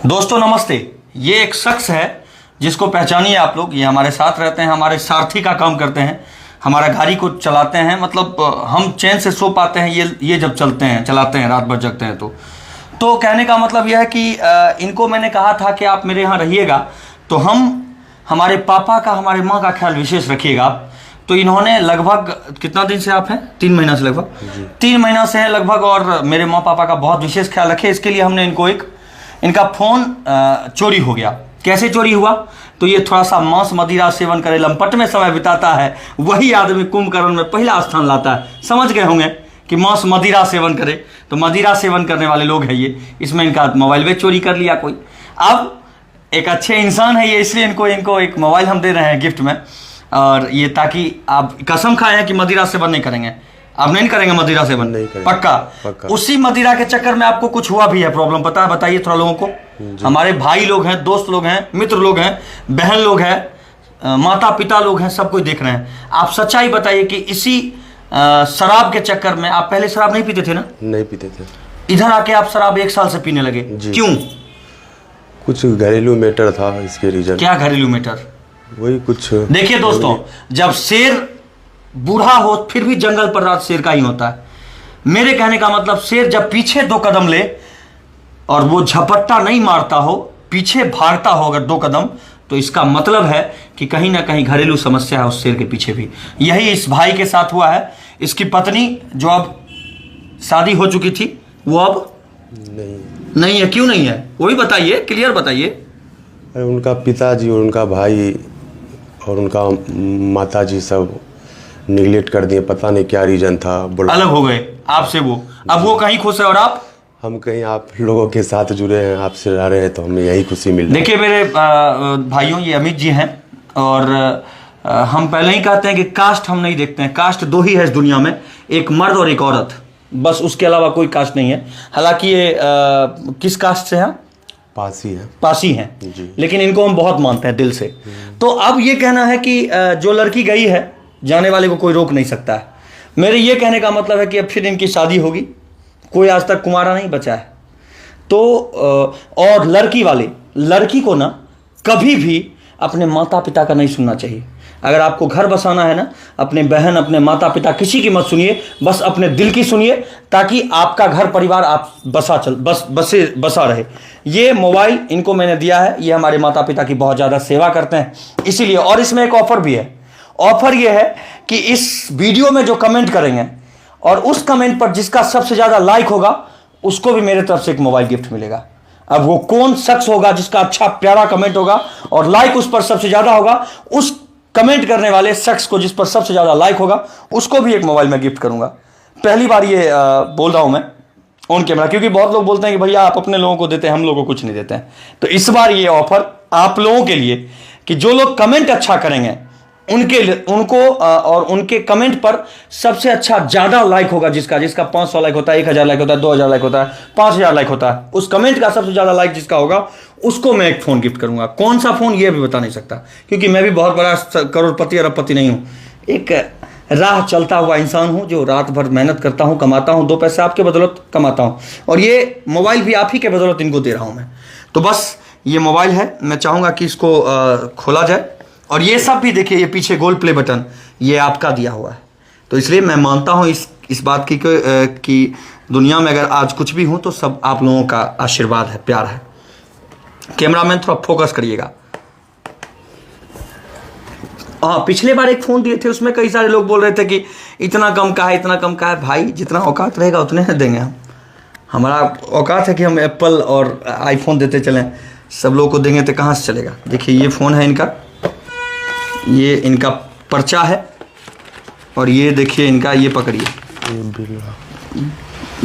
दोस्तों नमस्ते। ये एक शख्स है जिसको पहचानिए आप लोग। ये हमारे साथ रहते हैं, हमारे सारथी का काम करते हैं, हमारा गाड़ी को चलाते हैं। मतलब हम चैन से सो पाते हैं ये जब चलाते हैं रात भर जगते हैं। तो कहने का मतलब यह है कि इनको मैंने कहा था कि आप मेरे यहाँ रहिएगा तो हमारे पापा का हमारे माँ का ख्याल विशेष रखिएगा आप। तो इन्होंने लगभग कितना दिन से आप हैं? 3 महीना से लगभग 3 महीना से हैं लगभग, और मेरे माँ पापा का बहुत विशेष ख्याल रखे। इसके लिए हमने इनका फ़ोन चोरी हो गया। कैसे चोरी हुआ? तो ये थोड़ा सा मांस मदिरा सेवन करे, लंपट में समय बिताता है, वही आदमी कुंभकर्ण में पहला स्थान लाता है। समझ गए होंगे कि मांस मदिरा सेवन करे, तो मदिरा सेवन करने वाले लोग हैं ये। इसमें इनका मोबाइल भी चोरी कर लिया कोई। अब एक अच्छे इंसान है ये, इसलिए इनको एक मोबाइल हम दे रहे हैं गिफ्ट में। और ये ताकि आप कसम खाए हैं कि मदिरा सेवन नहीं करेंगे, आप नहीं करेंगे मदिरा सेवन? नहीं करेंगे। पक्का। उसी मदिरा के चक्कर में आपको कुछ हुआ भी है प्रॉब्लम, पता है? बताइए थोड़ा लोगों को। हमारे भाई लोग हैं, दोस्त लोग हैं, मित्र लोग हैं, बहन लोग हैं, माता पिता लोग हैं, सब कुछ देख रहे हैं। आप सच्चाई बताइए कि इसी शराब के चक्कर में, आप पहले शराब नहीं पीते थे ना? नहीं पीते थे। इधर आके आप शराब 1 साल से पीने लगे, क्यों? कुछ घरेलू मैटर था, इसके रीजन। क्या घरेलू मैटर? वही कुछ। देखिए दोस्तों, जब शेर बूढ़ा हो फिर भी जंगल पर रात शेर का ही होता है। मेरे कहने का मतलब, शेर जब पीछे 2 कदम ले और वो झपट्टा नहीं मारता हो, पीछे भागता हो अगर 2 कदम, तो इसका मतलब है कि कहीं ना कहीं घरेलू समस्या है उस शेर के पीछे भी। यही इस भाई के साथ हुआ है। इसकी पत्नी जो अब शादी हो चुकी थी, वो अब नहीं है। क्यों नहीं है? वही बताइए, क्लियर बताइए। उनका पिताजी और उनका भाई और उनका माताजी सब निगलेक्ट कर दिए, पता नहीं क्या रीजन था। अलग हो गए आपसे वो। अब वो कहीं खुश है और आप? हम कहीं आप लोगों के साथ जुड़े हैं, आपसे रह रहे हैं, तो हमें यही खुशी मिल रही है। देखिए मेरे भाइयों, ये अमित जी हैं, और हम पहले ही कहते हैं कि कास्ट हम नहीं देखते हैं। कास्ट 2 ही है इस दुनिया में, एक मर्द और एक औरत, बस। उसके अलावा कोई कास्ट नहीं है। हालांकि ये किस कास्ट से हैं? पासी हैं जी। लेकिन इनको हम बहुत मानते हैं दिल से। तो अब ये कहना है कि जो लड़की गई है, जाने वाले को कोई रोक नहीं सकता है। मेरे ये कहने का मतलब है कि अब फिर इनकी शादी होगी। कोई आज तक कुंवारा नहीं बचा है। तो और लड़की को ना कभी भी अपने माता पिता का नहीं सुनना चाहिए। अगर आपको घर बसाना है ना, अपने बहन, अपने माता पिता, किसी की मत सुनिए, बस अपने दिल की सुनिए, ताकि आपका घर परिवार आप बसा रहे। ये मोबाइल इनको मैंने दिया है, ये हमारे माता पिता की बहुत ज़्यादा सेवा करते हैं, इसीलिए। और इसमें एक ऑफर भी है। ऑफर ये है कि इस वीडियो में जो कमेंट करेंगे और उस कमेंट पर जिसका सबसे ज़्यादा लाइक होगा, उसको भी मेरे तरफ से एक मोबाइल गिफ्ट मिलेगा। अब वो कौन शख्स होगा जिसका अच्छा प्यारा कमेंट होगा और लाइक उस पर सबसे ज़्यादा होगा, उस कमेंट करने वाले शख्स को, जिस पर सबसे ज़्यादा लाइक होगा, उसको भी एक मोबाइल में गिफ्ट करूंगा। पहली बार ये बोल रहा हूं मैं ऑन कैमरा, क्योंकि बहुत लोग बोलते हैं कि भैया आप अपने लोगों को देते हैं, हम लोगों को कुछ नहीं देते हैं। तो इस बार ये ऑफर आप लोगों के लिए कि जो लोग कमेंट अच्छा करेंगे उनको और उनके कमेंट पर सबसे अच्छा ज़्यादा लाइक होगा, जिसका 500 लाइक होता है, 1000 लाइक होता है, 2000 लाइक होता है, 5000 लाइक होता है, उस कमेंट का सबसे ज़्यादा लाइक जिसका होगा, उसको मैं एक फ़ोन गिफ्ट करूंगा। कौन सा फ़ोन ये भी बता नहीं सकता, क्योंकि मैं भी बहुत बड़ा करोड़पति अरबपति नहीं हूँ। एक राह चलता हुआ इंसान हूँ, जो रात भर मेहनत करता हूँ, कमाता हूँ, 2 पैसे आपके बदौलत कमाता हूँ, और ये मोबाइल भी आप ही के बदौलत इनको दे रहा हूँ मैं। तो बस ये मोबाइल है, मैं चाहूँगा कि इसको खोला जाए। और ये सब भी देखिए, ये पीछे गोल्ड प्ले बटन ये आपका दिया हुआ है। तो इसलिए मैं मानता हूँ इस बात की कि दुनिया में अगर आज कुछ भी हूँ तो सब आप लोगों का आशीर्वाद है, प्यार है। कैमरामैन थोड़ा फोकस करिएगा। हाँ, पिछले बार एक फ़ोन दिए थे, उसमें कई सारे लोग बोल रहे थे कि इतना कम का है, इतना कम का है। भाई जितना औकात रहेगा उतने देंगे हम। हमारा औकात है कि हम एप्पल और आईफोन देते चलें, सब लोगों को देंगे तो कहाँ से चलेगा। देखिए ये फ़ोन है इनका, ये इनका पर्चा है, और ये देखिए इनका, ये पकड़िए,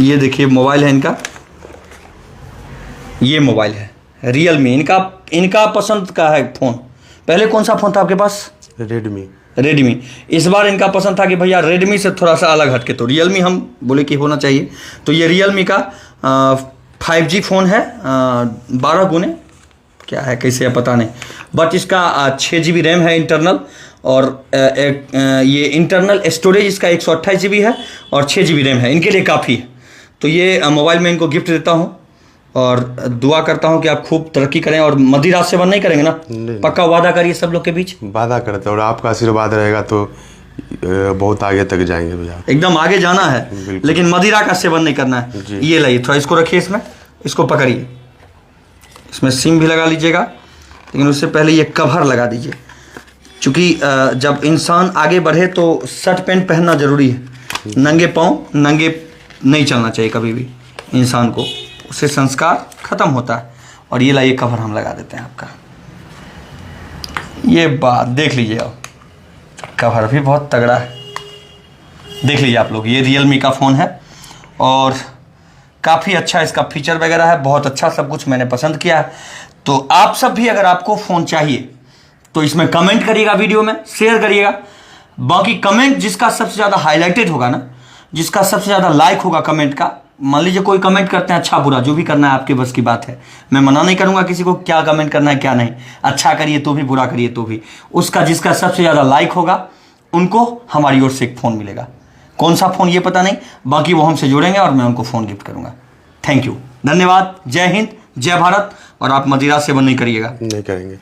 ये देखिए मोबाइल है इनका, ये मोबाइल है रियलमी। इनका पसंद का है फ़ोन। पहले कौन सा फ़ोन था आपके पास? रेडमी। इस बार इनका पसंद था कि भैया रेडमी से थोड़ा सा अलग हटके तो रियलमी हम बोले कि होना चाहिए। तो ये रियलमी का 5G फ़ोन है, 12 गुने क्या है, कैसे है पता नहीं, बट इसका 6 GB रैम है इंटरनल, और ये इंटरनल स्टोरेज इसका 128 GB है, और 6 GB रैम है। इनके लिए काफ़ी है। तो ये मोबाइल में इनको गिफ्ट देता हूँ, और दुआ करता हूँ कि आप खूब तरक्की करें और मदिरा सेवन नहीं करेंगे ना? नहीं। पक्का वादा करिए सब लोग के बीच। वादा करते हैं और आपका आशीर्वाद रहेगा तो बहुत आगे तक जाएंगे भैया। एकदम आगे जाना है, बिल्कुल। लेकिन मदिरा का सेवन नहीं करना है। जी। ये लाइए, थोड़ा इसको रखिए, इसमें इसको पकड़िए, इसमें सिम भी लगा लीजिएगा, लेकिन उससे पहले ये कवर लगा दीजिए, क्योंकि जब इंसान आगे बढ़े तो शर्ट पैंट पहनना जरूरी है। नंगे पाँव नंगे नहीं चलना चाहिए कभी भी इंसान को, उससे संस्कार खत्म होता है। और ये लाइए कवर हम लगा देते हैं आपका। ये बात देख लीजिए, आप कवर भी बहुत तगड़ा है, देख लीजिए आप लोग। ये Realme का फ़ोन है और काफ़ी अच्छा इसका फीचर वगैरह है, बहुत अच्छा सब कुछ मैंने पसंद किया है। तो आप सब भी अगर आपको फ़ोन चाहिए तो इसमें कमेंट करिएगा, वीडियो में शेयर करिएगा। बाकी कमेंट जिसका सबसे ज़्यादा हाईलाइटेड होगा ना, जिसका सबसे ज़्यादा लाइक होगा कमेंट का, मान लीजिए कोई कमेंट करते हैं अच्छा बुरा, जो भी करना है आपके बस की बात है, मैं मना नहीं करूंगा किसी को क्या कमेंट करना है क्या नहीं, अच्छा करिए तो भी बुरा करिए तो भी, उसका जिसका सबसे ज़्यादा लाइक होगा उनको हमारी ओर से एक फ़ोन मिलेगा। कौन सा फ़ोन ये पता नहीं, बाकी वो हमसे जुड़ेंगे और मैं उनको फ़ोन गिफ्ट करूंगा। थैंक यू, धन्यवाद, जय हिंद, जय भारत। और आप मदिरा सेवन नहीं करिएगा। नहीं करेंगे।